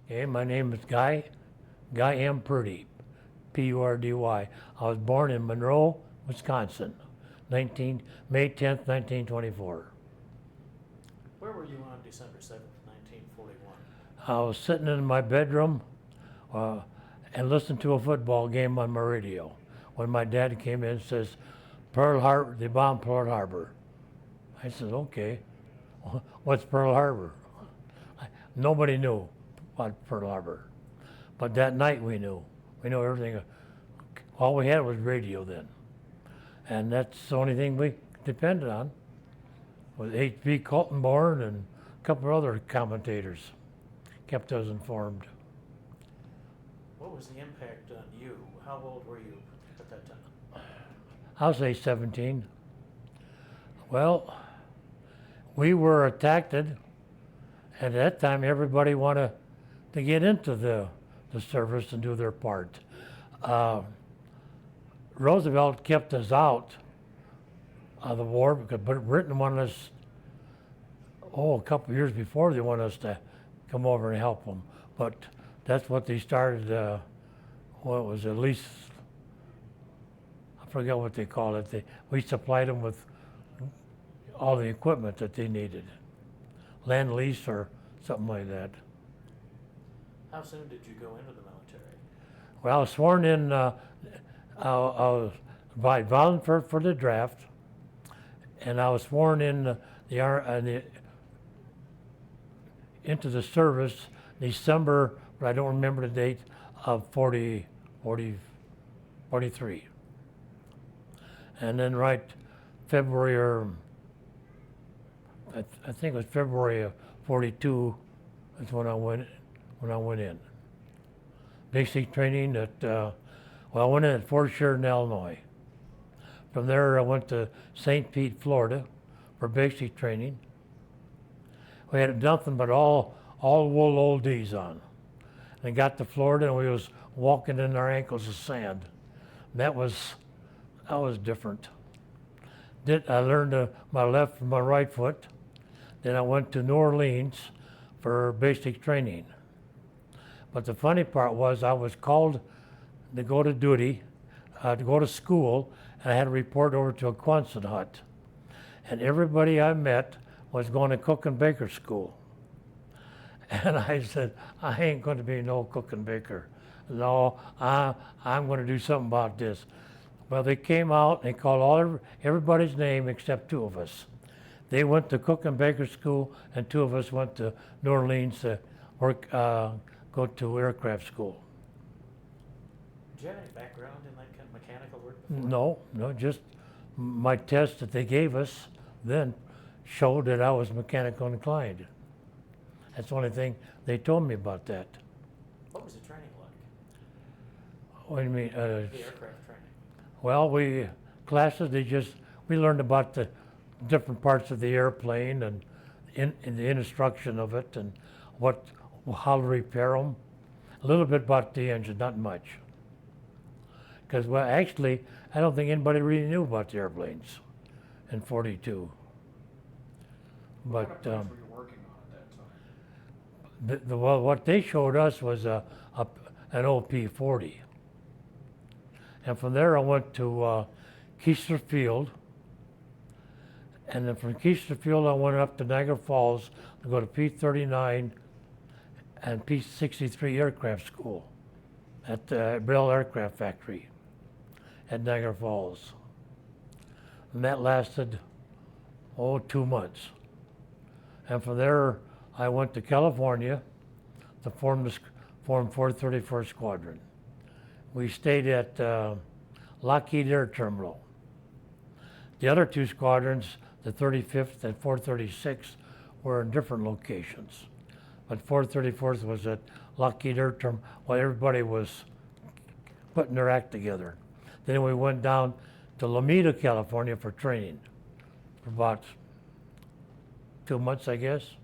Okay, my name is Guy M. Purdy, Purdy. I was born in Monroe, Wisconsin, 19, May 10th, 1924. Where were you on December 7th, 1941? I was sitting in my bedroom uh, and listening to a football game on my radio when my dad came in and says, Pearl Harbor, they bombed Pearl Harbor. I said, okay, what's Pearl Harbor? Nobody knew about Pearl Harbor. But that night we knew. We knew everything. All we had was radio then. And that's the only thing we depended on, with H.B. Coltonborn and a couple of other commentators kept us informed. What was the impact on you? How old were you at that time? I'll say 17. Well, we were attacked, and at that time everybody wanted to get into the service and do their part. Roosevelt kept us out of the war because Britain wanted us, a couple of years before they wanted us to come over and help them. But that's what they started, what was at least, I forget what they called it. We supplied them with all the equipment that they needed, land lease or something like that. How soon did you go into the military? Well, I was sworn in, I was volunteered for the draft, and I was sworn in into the service December, but I don't remember the date, of 43. And then right February, or I think it was February of 42, that's when I went in. Basic training I went in at Fort Sheridan, Illinois. From there, I went to St. Pete, Florida, for basic training. We had nothing but all wool oldies on. And got to Florida, and we was walking in our ankles of sand. That was different. I learned my left from my right foot. Then I went to New Orleans for basic training. But the funny part was I was called to go to duty, to go to school, and I had to report over to a Quonset hut. And everybody I met was going to cook and baker school. And I said, I ain't going to be no cook and baker. No, I'm going to do something about this. Well, they came out and they called everybody's name except two of us. They went to cook and baker school, and two of us went to New Orleans to go to aircraft school. Did you have any background in that kind of mechanical work before? No, just my test that they gave us then showed that I was mechanical inclined. That's the only thing they told me about that. What was the training like? What do you mean? The aircraft training. Well, we learned about the different parts of the airplane and in the instruction of it and how to repair them. A little bit about the engine, not much. Because, well, actually, I don't think anybody really knew about the airplanes in 42. What But kind of planes were you working on at that time? what they showed us was an OP-40. And from there I went to Keesler Field. And then from Keesler Field I went up to Niagara Falls to go to P-39 and P-63 aircraft school at the Bell Aircraft Factory at Niagara Falls. And that lasted, 2 months. And from there, I went to California to form 434th Squadron. We stayed at Lockheed Air Terminal. The other two squadrons, the 35th and 436th, were in different locations. But 434th was at Lockheed Air Terminal while everybody was putting their act together. Then we went down to Lomita, California for training for about 2 months, I guess.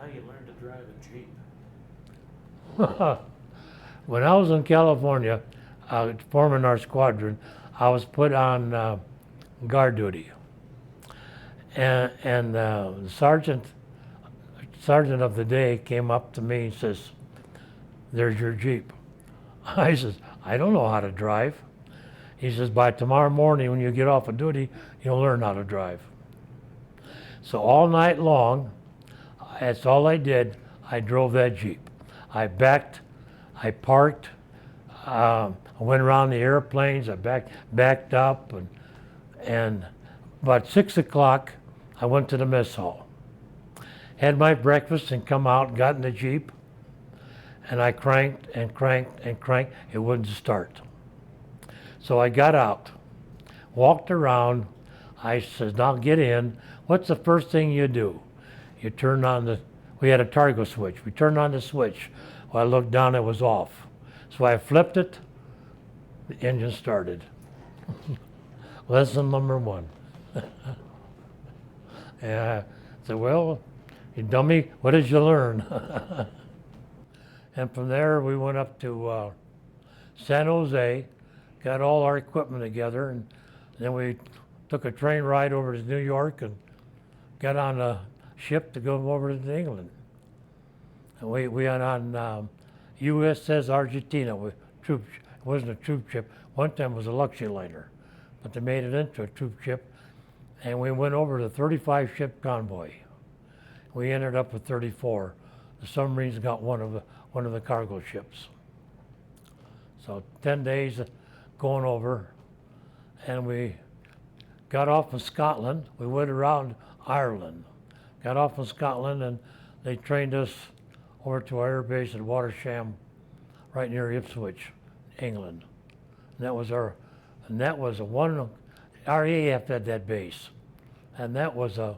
How you learned to drive a Jeep? When I was in California, forming our squadron, I was put on guard duty. And the sergeant of the day came up to me and says, there's your Jeep. I says, I don't know how to drive. He says, by tomorrow morning when you get off of duty, you'll learn how to drive. So all night long, that's all I did. I drove that Jeep. I backed, I parked, I went around the airplanes, I backed up, and about 6 o'clock, I went to the mess hall. Had my breakfast and come out, got in the Jeep, and I cranked and cranked and cranked. It wouldn't start. So I got out, walked around. I said, now get in. What's the first thing you do? You turn on we had a Targo switch. We turned on the switch. Well, I looked down, it was off. So I flipped it, the engine started. Lesson number 1. Yeah, I said, well, you dummy, what did you learn? And from there, we went up to San Jose, got all our equipment together, and then we took a train ride over to New York and got on a ship to go over to England. And we went on USS Argentina with troops. It wasn't a troop ship. One time it was a luxury liner, but they made it into a troop ship. And we went over the 35 ship convoy. We ended up with 34. The submarines got one of the cargo ships. So 10 days going over, and we got off in Scotland. We went around Ireland. Got off in Scotland, and they trained us over to our air base at Watersham, right near Ipswich, England. And that was our AF had that base, and that was a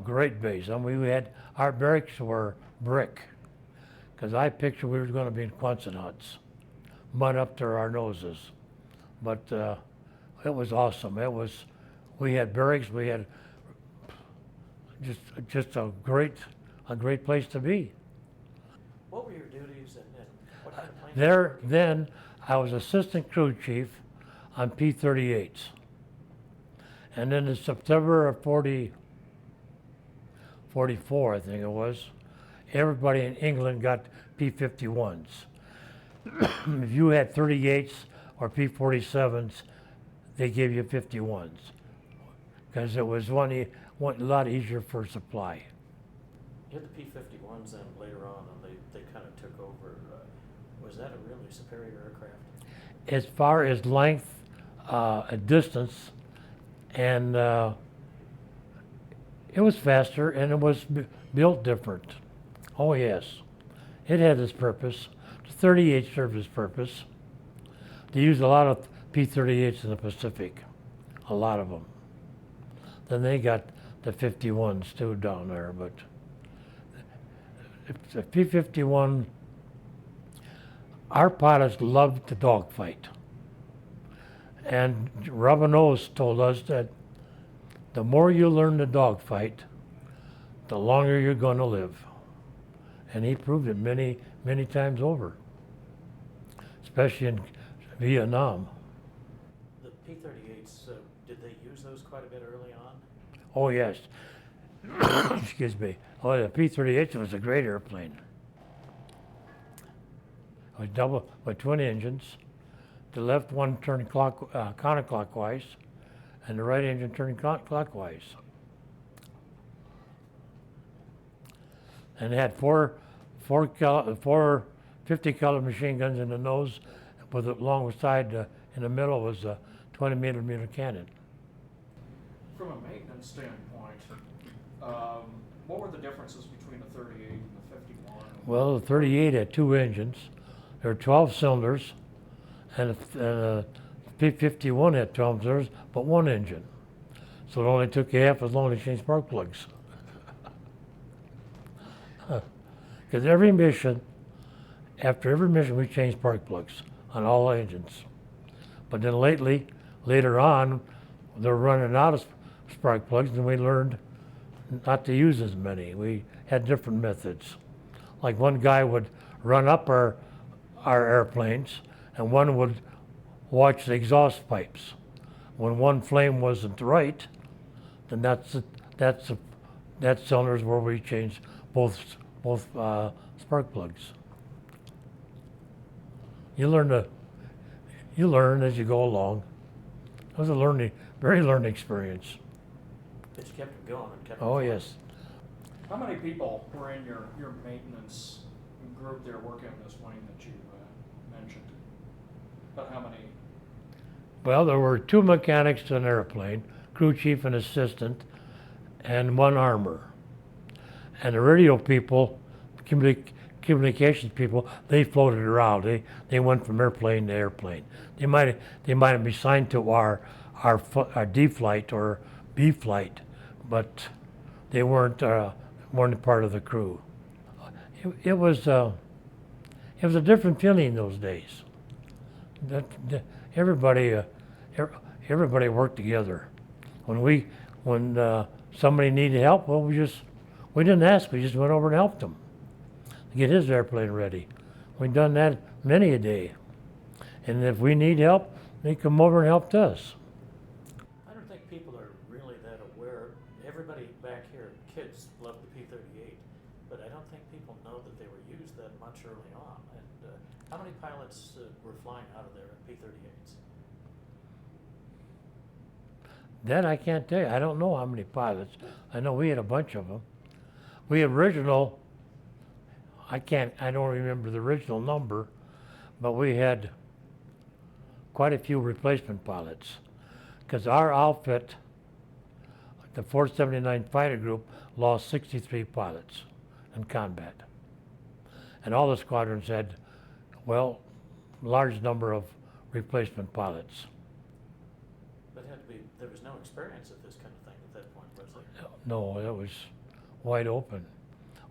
great base. I mean, our barracks were brick, because I pictured we were going to be in Quonset huts, mud up to our noses. But it was awesome. We had barracks. We had just a great place to be. What were your duties and what kind of plane? There, then, I was assistant crew chief on P-38s. And then in September of 44, I think it was, everybody in England got P-51s. If you had 38s or P-47s, they gave you 51s, because it was a lot easier for supply. You had the P-51s then later on, and they kind of took over. Was that a really superior aircraft? As far as length, distance, and it was faster, and it was built different. Oh yes, it had its purpose. The 38 served its purpose. They used a lot of P-38s in the Pacific, a lot of them. Then they got the 51s too down there, but the P-51, our pilots loved to dogfight. And Ravenose told us that the more you learn to dogfight, the longer you're going to live. And he proved it many, many times over, especially in Vietnam. The P-38s, did they use those quite a bit early on? Oh yes. Excuse me. Oh, the P-38 was a great airplane. It was double with twin engines. The left one turned counterclockwise, and the right engine turned clockwise. And it had four 50 caliber machine guns in the nose, with along the side in the middle was a 20 millimeter cannon. From a maintenance standpoint, what were the differences between the 38 and the 51? Well, the 38 had two engines. There were 12 cylinders, and the P-51 had 12 cylinders, but one engine. So it only took you half as long to change spark plugs. Because after every mission, we changed spark plugs on all engines. But then later on, they were running out of spark plugs, and we learned not to use as many. We had different methods. Like one guy would run up our airplanes, and one would watch the exhaust pipes. When one flame wasn't right, then that cylinder's where we changed both spark plugs. You learn as you go along. It was a very learning experience. But you kept it going and kept it Oh flying. yes. How many people were in your maintenance group there working on this wing that you mentioned? About how many? Well, there were 2 mechanics to an airplane, crew chief and assistant, and 1 armor. And the radio people, communications people, they floated around. They went from airplane to airplane. They might have been assigned to our D flight or B flight, but they weren't part of the crew. It was a different feeling in those days. Everybody worked together. When somebody needed help, well, we didn't ask. We just went over and helped them to get his airplane ready. We've done that many a day. And if we need help, they come over and helped us. I don't think people are really that aware. Everybody back here, kids love the P-38, but I don't think people know that they were used that much early on. And how many pilots were flying out of there in P-38s? That I can't tell you. I don't know how many pilots. I know we had a bunch of them. We original, I don't remember the original number, but we had quite a few replacement pilots. Because our outfit, the 479 Fighter Group, lost 63 pilots in combat. And all the squadrons had, well, large number of replacement pilots. But there was no experience at this kind of thing at that point, was there? No, it was wide open.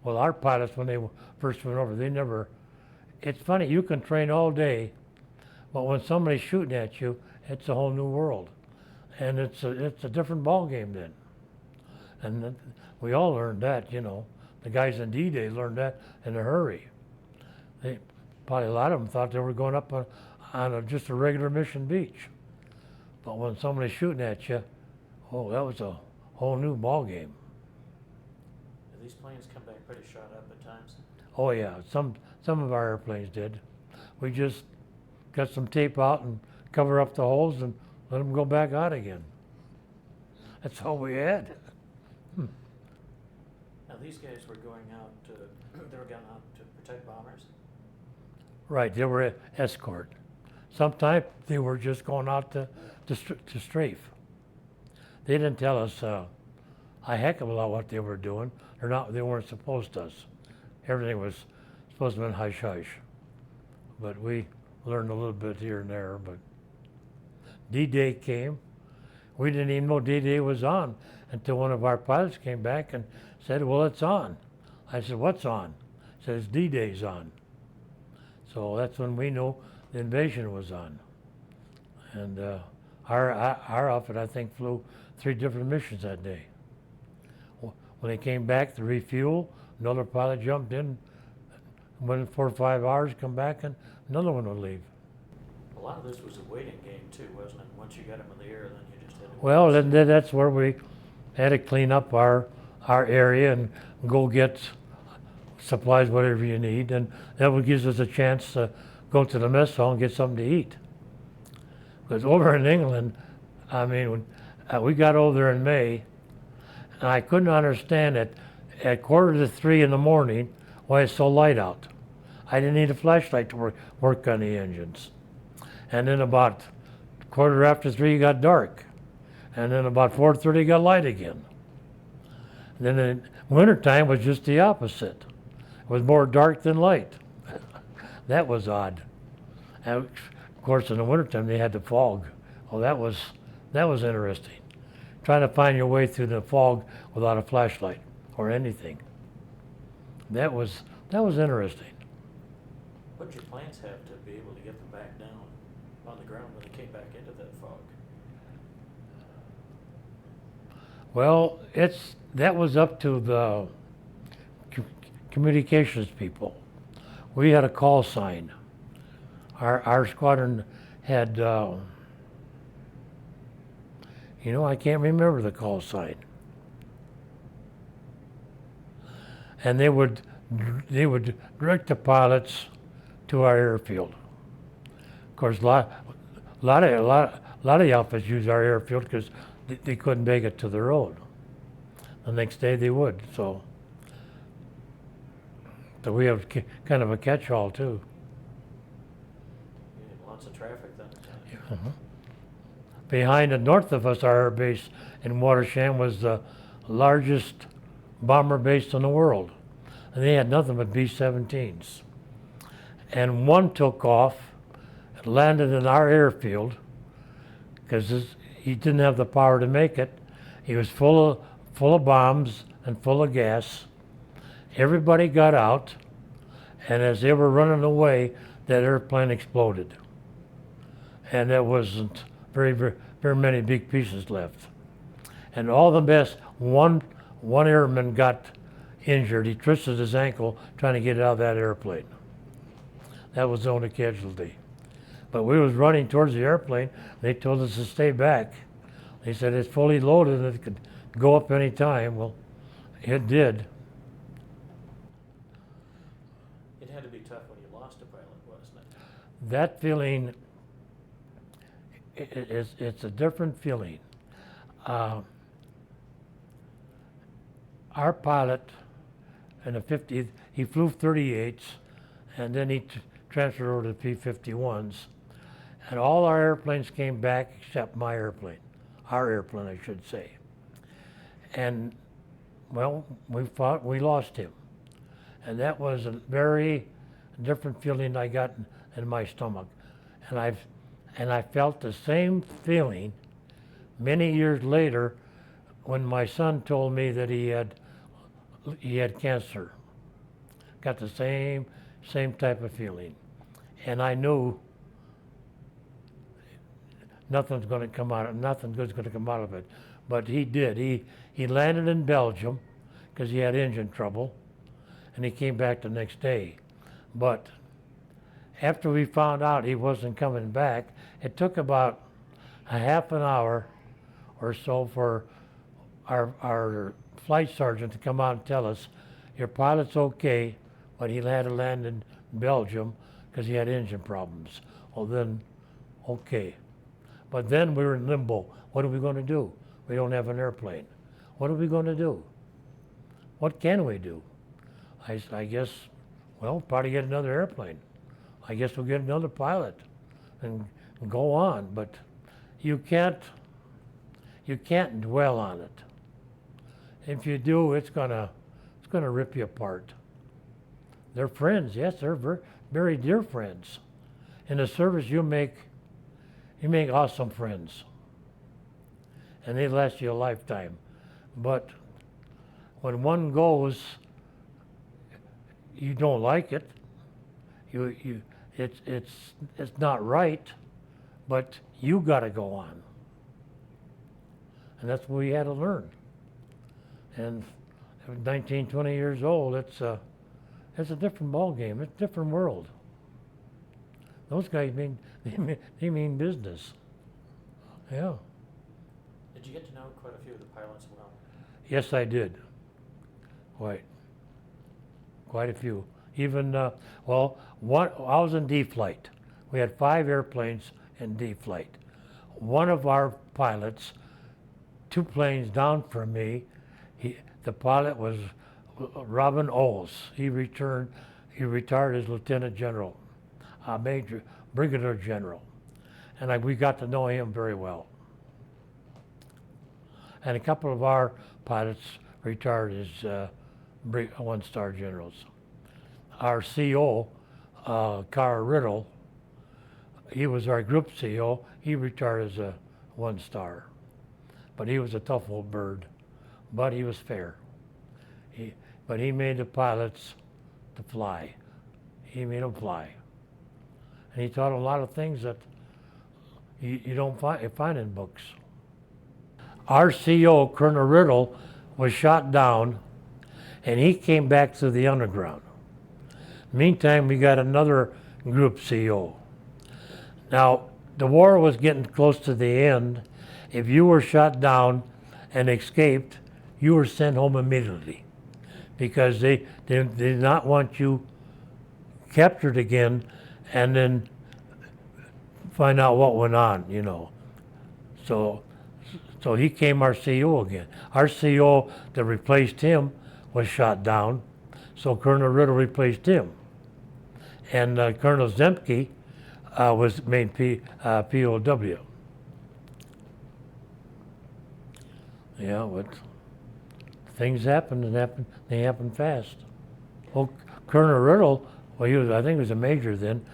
Well, our pilots, when they first went over, it's funny, you can train all day, but when somebody's shooting at you, it's a whole new world. And it's a different ball game then. And we all learned that, you know. The guys in D-Day learned that in a hurry. Probably a lot of them thought they were going up on just a regular Mission Beach. But when somebody's shooting at you, oh, that was a whole new ball game. Do these planes come back pretty shot up at times? Oh yeah, some of our airplanes did. We just got some tape out and cover up the holes and let them go back out again. That's all we had. Now these guys were going out to protect bombers? Right, they were escort. Sometimes they were just going out to strafe. They didn't tell us a heck of a lot what they were doing. They weren't supposed to us. Everything was supposed to be hush hush. But we learned a little bit here and there. But D-Day came. We didn't even know D-Day was on until one of our pilots came back and said, well, it's on. I said, what's on? He said, it's D-Day's on. So that's when we knew the invasion was on. And our outfit, I think, flew 3 different missions that day. When they came back to refuel, another pilot jumped in, went 4 or 5 hours, come back, and another one would leave. A lot of this was a waiting game too, wasn't it? Once you got them in the air, then you just had to wait. Well, then that's where we had to clean up our area and go get supplies, whatever you need, and that would give us a chance to go to the mess hall and get something to eat. Because over in England, I mean, when we got over there in May, and I couldn't understand it at 2:45 in the morning why it's so light out. I didn't need a flashlight to work on the engines. And then about 3:15 it got dark. And then about 4:30 it got light again. And then in wintertime was just the opposite. It was more dark than light. That was odd. And of course in the wintertime they had the fog. Oh, that was interesting. Trying to find your way through the fog without a flashlight or anything. That was interesting. What did your planes have to be able to get them back down on the ground when they came back into that fog? Well, that was up to the communications people. We had a call sign. Our squadron had, I can't remember the call sign. And they would direct the pilots to our airfield. course, lot of the outfits use our airfield because they couldn't make it to the road. The next day they would, so we have kind of a catch-all too. Yeah, lots of traffic then. Uh-huh. Behind and north of us, our air base in Watersham was the largest bomber base in the world. And they had nothing but B-17s. And one took off and landed in our airfield because he didn't have the power to make it. He was full of bombs and full of gas. Everybody got out, and as they were running away, that airplane exploded. And there wasn't very many big pieces left. And all the best, one airman got injured. He twisted his ankle trying to get out of that airplane. That was the only casualty. But we was running towards the airplane. They told us to stay back. They said it's fully loaded and it could go up any time. Well, it did. It had to be tough when you lost a pilot, wasn't it? That feeling, it's a different feeling. Our pilot in the 50th, he flew 38s, and then he transferred over to P-51s. And all our airplanes came back except my airplane, our airplane, I should say. And, well, we lost him. And that was a very different feeling I got in my stomach. And I felt the same feeling many years later when my son told me that he had cancer. Got the same type of feeling. And I knew nothing good's going to come out of it. But he did. He landed in Belgium because he had engine trouble, and he came back the next day. But after we found out he wasn't coming back, it took about a half an hour or so for our flight sergeant to come out and tell us, your pilot's okay, but he had to land in Belgium because he had engine problems. Well then, okay. But then we were in limbo. What are we going to do? We don't have an airplane. What are we going to do? What can we do? I guess, well, probably get another airplane. I guess we'll get another pilot and go on. But you can't dwell on it. If you do, it's gonna rip you apart. They're friends, yes, they're very dear friends. In the service, you make awesome friends, and they last you a lifetime. But when one goes, you don't like it. It's not right, but you got to go on, and that's what we had to learn. And at 19, 20 years old, it's a different ball game. It's a different world. Those guys mean business. Yeah. Did you get to know quite a few of the pilots well? Yes, I did. Quite a few. Even I was in D flight. We had 5 airplanes in D flight. One of our pilots, 2 planes down from me, the pilot was Robin Oles. He retired as Lieutenant General, Brigadier General, and we got to know him very well. And a couple of our pilots retired as 1-star generals. Our CO, Carl Riddle, he was our group CO. He retired as a 1-star, but he was a tough old bird. But he was fair. But he made the pilots to fly. He made them fly. And he taught them a lot of things that you don't find in books. Our CO, Colonel Riddle, was shot down, and he came back to the underground. Meantime, we got another group CO. Now, the war was getting close to the end. If you were shot down and escaped, you were sent home immediately because they did not want you captured again and then find out what went on, you know. So he came our CO again. Our CO that replaced him was shot down, so Colonel Riddle replaced him. And Colonel Zemke was made POW. Yeah, but things happen and they happen fast. Well, Colonel Riddle, well, I think he was a major then.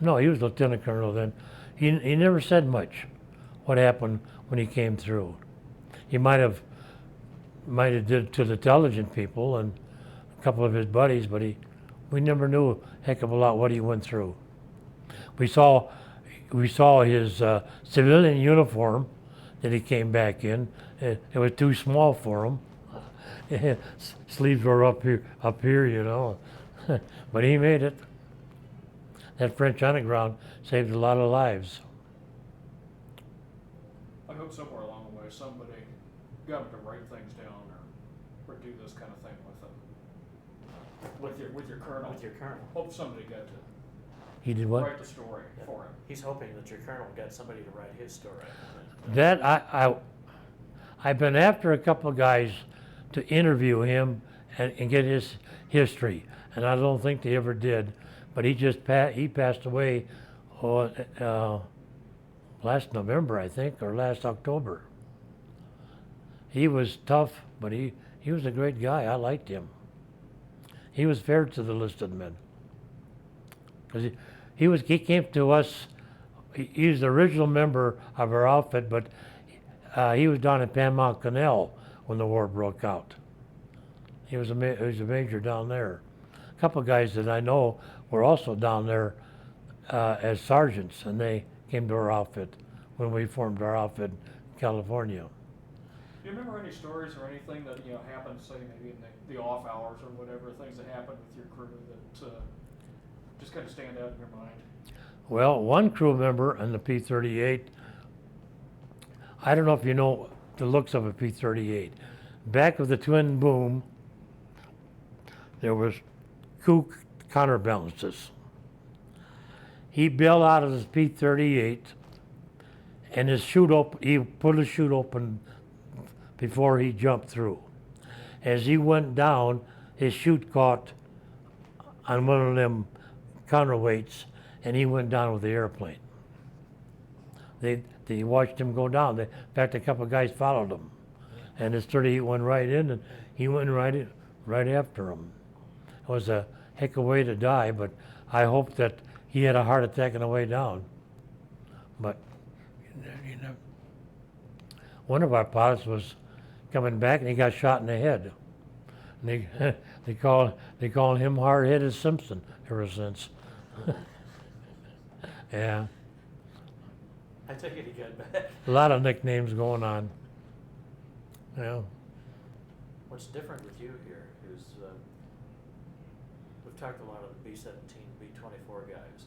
No, he was lieutenant colonel then. He never said much what happened when he came through. He might have did it to the intelligent people and a couple of his buddies, but we never knew a heck of a lot what he went through. We saw his civilian uniform that he came back in. It was too small for him. Sleeves were up here, you know. But he made it. That French underground saved a lot of lives. I hope somewhere along the way somebody got him to write things down or do this kind of thing with them. With your colonel. With your colonel. Hope somebody got to He did what? write the story for him. He's hoping that your colonel got somebody to write his story. That I've been after a couple of guys to interview him and get his history, and I don't think they ever did. But he passed away last November, I think, or last October. He was tough, but he was a great guy. I liked him. He was fair to the enlisted men. Because he came to us. He was the original member of our outfit, but he was down in Panama Canal when the war broke out. He was a major down there. A couple of guys that I know were also down there as sergeants, and they came to our outfit when we formed our outfit in California. Do you remember any stories or anything that happened, say maybe in the off hours or whatever, things that happened with your crew that just kind of stand out in your mind? Well, one crew member in the P-38, I don't know if you know the looks of a P-38. Back of the twin boom, there was two counterbalances. He bailed out of his P-38, and he put his chute open before he jumped through. As he went down, his chute caught on one of them counterweights, and he went down with the airplane. They watched him go down. In fact, a couple of guys followed him, and his 38 went right in, and he went right after him. It was a heck of a way to die, but I hope that he had a heart attack on the way down. But one of our pilots was coming back, and he got shot in the head. And they call him Hard-Headed Simpson ever since. Yeah. I take it he got back. A lot of nicknames going on. Yeah. What's different with you here is we've talked a lot of the B-17, B-24 guys,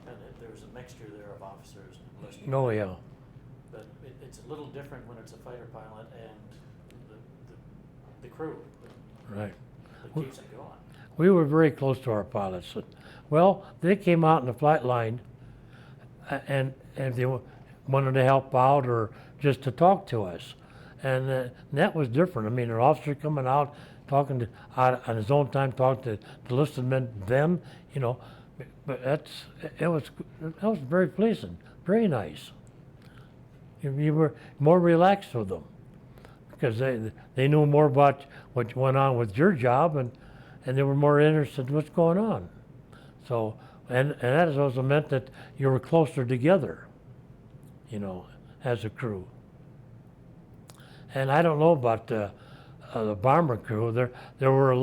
and there's a mixture there of officers and enlisted. Oh, yeah. But it's a little different when it's a fighter pilot and the crew Right. that keeps it going. We were very close to our pilots. Well, they came out in the flight line, and if they wanted to help out or just to talk to us. And that was different. I mean, an officer coming out, talking out on his own time, talking to enlisted men then, but that was very pleasant, very nice. You were more relaxed with them because they knew more about what went on with your job, and they were more interested in what's going on. So, and that also meant that you were closer together, as a crew. And I don't know about the bomber crew. There were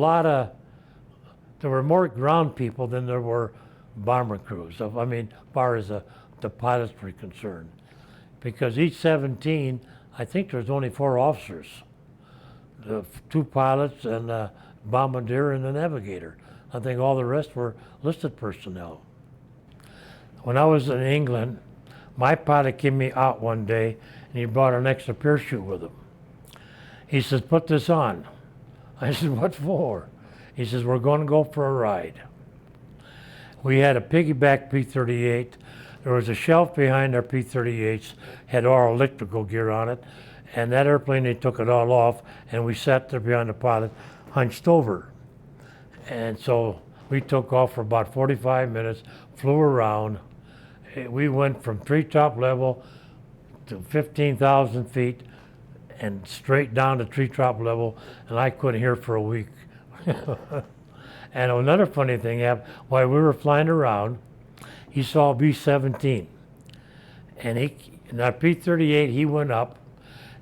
more ground people than there were bomber crews. So, as far as the pilots were concerned, because each 17, I think there's only 4 officers, the 2 pilots and the bombardier and the navigator. I think all the rest were listed personnel. When I was in England, my pilot came me out one day, and he brought an extra parachute with him. He says, "Put this on." I said, "What for?" He says, "We're going to go for a ride." We had a piggyback P-38. there was a shelf behind our P-38s, had all electrical gear on it, and that airplane, they took it all off, and we sat there behind the pilot, hunched over. And so we took off for about 45 minutes, flew around. We went from treetop level to 15,000 feet and straight down to treetop level, and I couldn't hear for a week. And another funny thing happened, while we were flying around, he saw B-17. And in that P-38, he went up,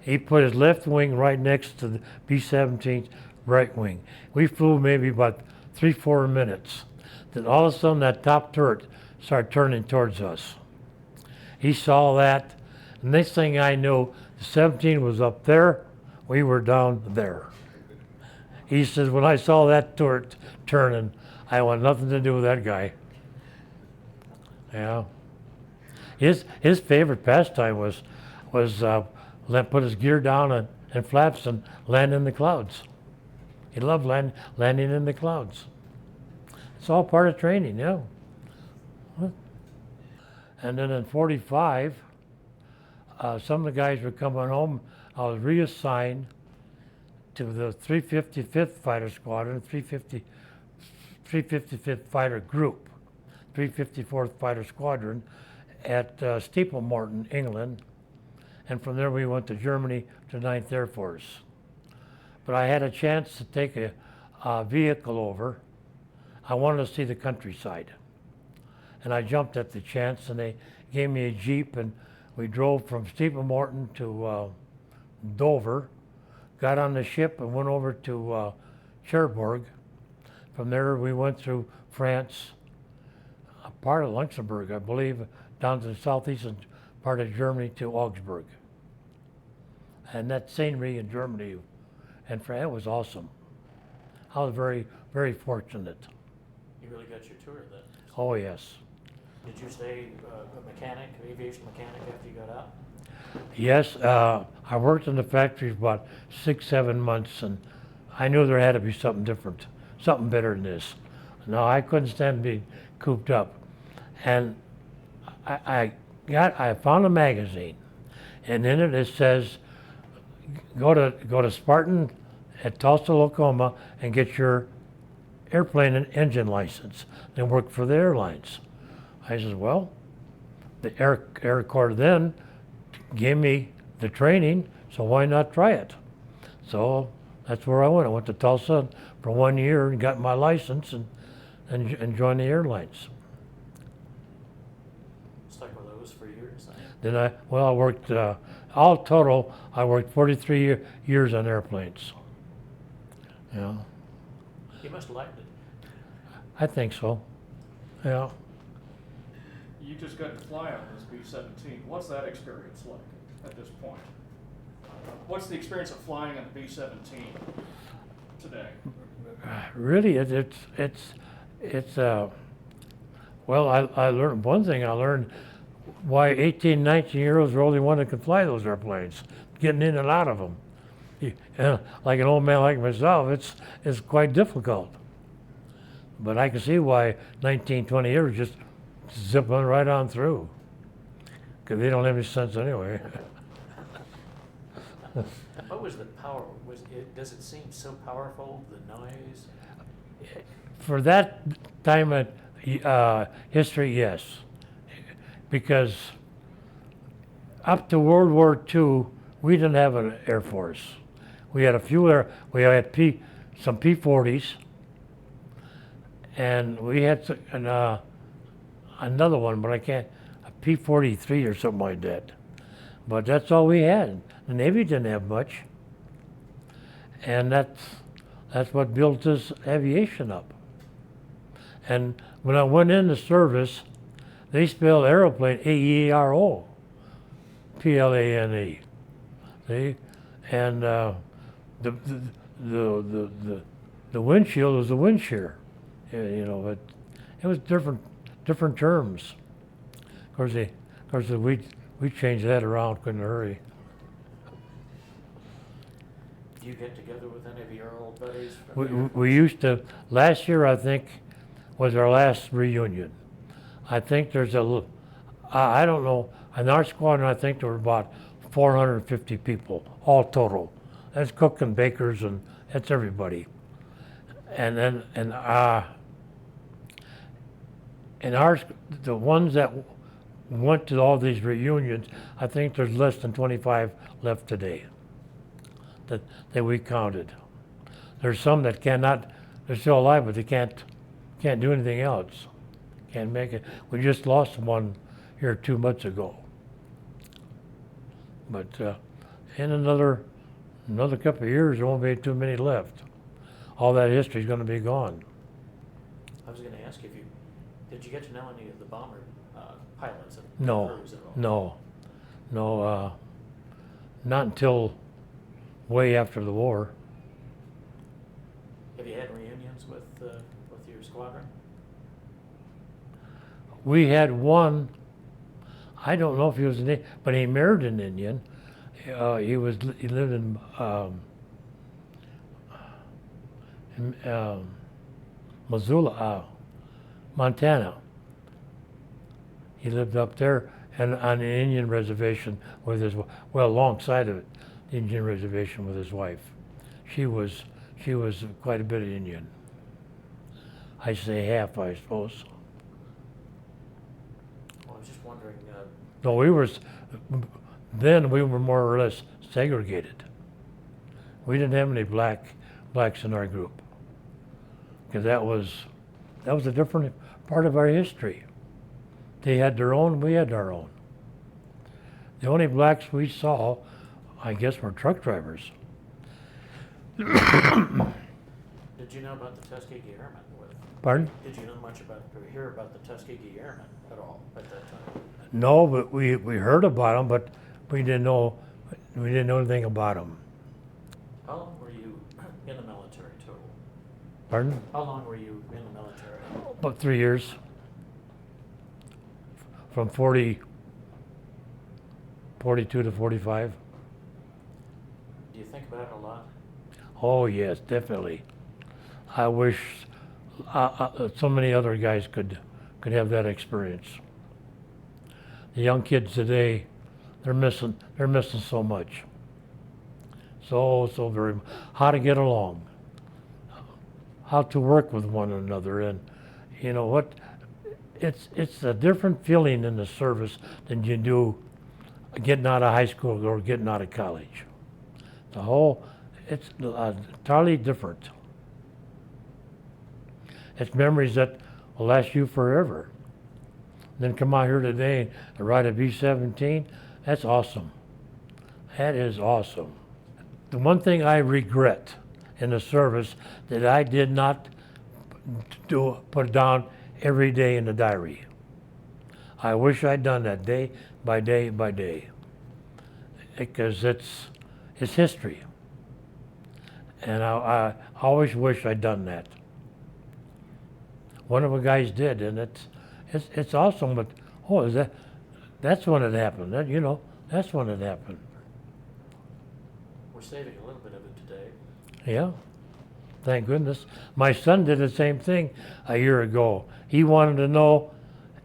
he put his left wing right next to the B-17's right wing. We flew maybe about 3-4 minutes. Then all of a sudden that top turret started turning towards us. He saw that. The next thing I knew, the 17 was up there, we were down there. He says, when I saw that turret turning, I want nothing to do with that guy. Yeah. His favorite pastime was put his gear down and flaps and land in the clouds. He loved landing in the clouds. It's all part of training, yeah. And then in 45, some of the guys were coming home. I was reassigned to the 355th Fighter Squadron, 355th Fighter Group, 354th Fighter Squadron at Steeplemorton, England. And from there we went to Germany to 9th Air Force. But I had a chance to take a vehicle over. I wanted to see the countryside. And I jumped at the chance, and they gave me a Jeep, and we drove from Steeplemorton to Dover, got on the ship and went over to Cherbourg. From there we went through France, a part of Luxembourg, I believe, down to the southeastern part of Germany to Augsburg. And that scenery in Germany and France was awesome. I was very, very fortunate. You really got your tour then? Oh, yes. Did you stay a mechanic, aviation mechanic after you got out? Yes, I worked in the factory for about 6-7 months, and I knew there had to be something different, something better than this. No, I couldn't stand being cooped up. And I found a magazine, and in it says, go to Spartan at Tulsa, Oklahoma, and get your airplane and engine license, then work for the airlines. I said, well, the Air Corps then gave me the training, so why not try it? So that's where I went. I went to Tulsa for 1 year and got my license and joined the airlines. Stuck with those for years? Then I worked, all total, I worked 43 years on airplanes. Yeah, You must have liked it. I think so, yeah. You just got to fly on this B-17. What's that experience like at this point? What's the experience of flying on a B-17 today? Really, well, I learned one thing. I learned why 18, 19-year-olds are only one that can fly those airplanes, getting in and out of them. Like an old man like myself, it's quite difficult. But I can see why 19, 20 years just zipping right on through, because they don't have any sense anyway. What was the power? Does it seem so powerful, the noise? For that time of history, yes. Because up to World War II, we didn't have an Air Force. We had we had some P-40s, and we had another one, but I can't, a P-43 or something like that. But that's all we had. The Navy didn't have much. And that's what built this aviation up. And when I went into service, they spelled aeroplane A-E-R-O, P-L-A-N-E. See? And the windshield was the wind shear. You know, but it was different terms. Of course, we changed that around, couldn't hurry. Do you get together with any of your old buddies? From We used to, last year I think was our last reunion. I think there's I don't know. In our squadron, I think there were about 450 people, all total. That's cook and bakers, and that's everybody. And then, and ours, the ones that went to all these reunions, I think there's less than 25 left today that we counted. There's some that cannot, they're still alive, but they can't do anything else. Can't make it. We just lost one here 2 months ago. But in another couple of years, there won't be too many left. All that history's going to be gone. I was gonna ask if did you get to know any of the bomber pilots and No, crews at all? no, not until way after the war. Have you had reunions with your squadron? We had one. I don't know if he was an Indian, but he married an Indian. He lived in Missoula, Montana. He lived up there and on an Indian reservation with alongside of it, the Indian reservation with his wife. She was quite a bit of Indian. I say half, I suppose. Well, I was just wondering. No, then we were more or less segregated. We didn't have any blacks in our group, because that was a different part of our history. They had their own, we had our own. The only blacks we saw, I guess, were truck drivers. Did you know about the Tuskegee Airmen? Pardon? Did you know much about or hear about the Tuskegee Airmen at all at that time? No, but we heard about them, but we didn't know anything about them. How long were you in the military total? Pardon? How long were you in the military? About 3 years. From 42 to 45. Do you think about it a lot? Oh yes, definitely. I wish so many other guys could have that experience. The young kids today, they're missing so much. So very much. How to get along, how to work with one another, and you know what? It's a different feeling in the service than you do getting out of high school or getting out of college. It's entirely different. It's memories that will last you forever. Then come out here today and ride a B-17, that's awesome. That is awesome. The one thing I regret in the service that I did not put down every day in the diary. I wish I'd done that day by day by day, because it's history, and I always wish I'd done that. One of the guys did, and it's awesome. But that's when it happened. That's when it happened. We're saving a little bit of it today. Yeah, thank goodness. My son did the same thing a year ago. He wanted to know,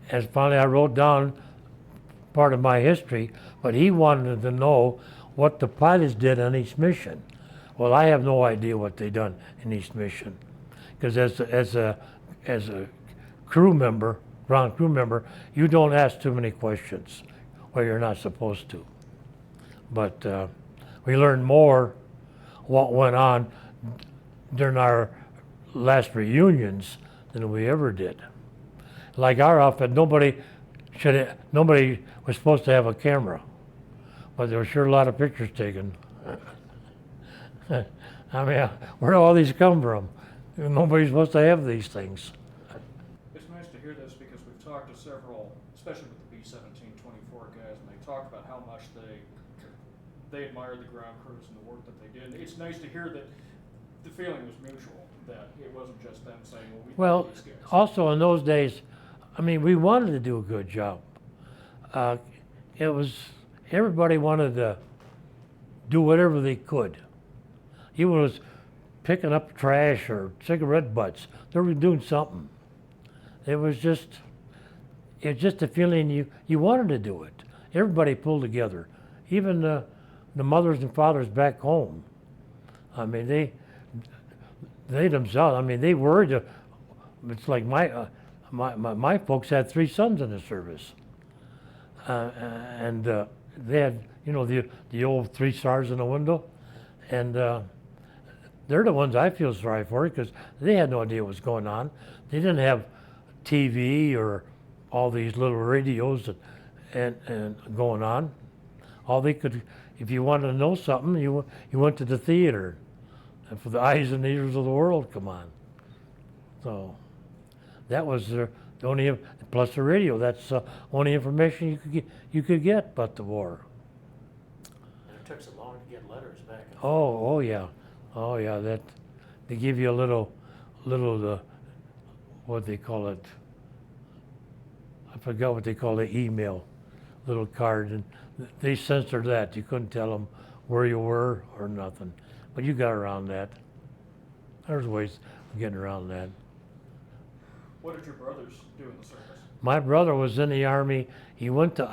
and finally I wrote down part of my history, but he wanted to know what the pilots did on each mission. Well, I have no idea what they done in each mission, because as a crew member, ground crew member, you don't ask too many questions, or you're not supposed to. But we learned more what went on during our last reunions than we ever did. Like our outfit, nobody was supposed to have a camera, but there were sure a lot of pictures taken. I mean, where do all these come from? Nobody's supposed to have these things. It's nice to hear this, because we've talked to several, especially with the B-17-24 guys, and they talk about how much they admired the ground crews and the work that they did. It's nice to hear that the feeling was mutual, that it wasn't just them saying, well, we need these guys. Also in those days, I mean, we wanted to do a good job. Everybody wanted to do whatever they could. Even was picking up trash or cigarette butts. They were doing something. It was just, it's just a feeling you wanted to do it. Everybody pulled together, even the mothers and fathers back home. I mean, they themselves. I mean, they worried. It's like my folks had 3 sons in the service, and they had the old 3 stars in the window, and they're the ones I feel sorry for because they had no idea what was going on. They didn't have TV or all these little radios and going on. All they could, if you wanted to know something, you went to the theater, and for the eyes and ears of the world, come on. So that was the only, plus the radio. That's the only information you could get about the war. And it took so long to get letters back and forth. Oh yeah. That they give you a little what they call it. I forgot what they call the email, little card, and they censored that. You couldn't tell them where you were or nothing, but you got around that. There's ways of getting around that. What did your brothers do in the service? My brother was in the Army. He went to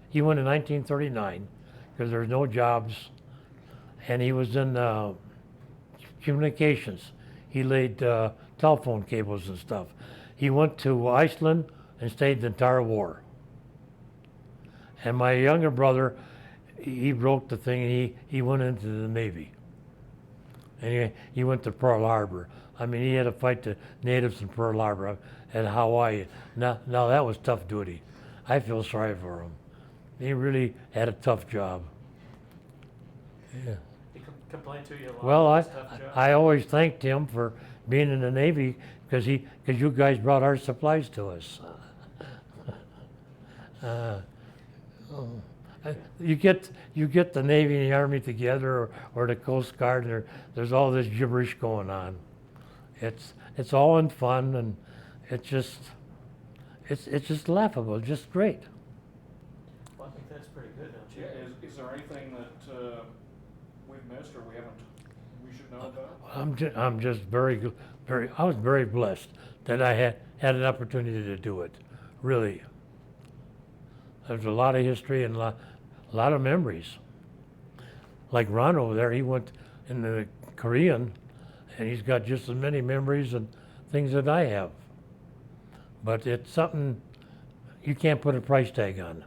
He went in 1939 because there's no jobs, and he was in communications. He laid telephone cables and stuff. He went to Iceland and stayed the entire war. And my younger brother, he broke the thing, and he went into the Navy. And he went to Pearl Harbor. I mean, he had to fight the natives in Pearl Harbor and Hawaii. Now that was tough duty. I feel sorry for him. He really had a tough job. Yeah. He complained to you a lot Well, about his tough job? I always thanked him for being in the Navy because you guys brought our supplies to us. You get the Navy and the Army together, or the Coast Guard, and there's all this gibberish going on. It's all in fun, and it's just laughable, just great. Well, I think that's pretty good, don't you? Yeah, is there anything that we've missed or we should know about? I'm just I was very blessed that I had an opportunity to do it. Really, there's a lot of history and a lot of memories. Like Ron over there, he went in the Korean, and he's got just as many memories and things that I have. But it's something you can't put a price tag on.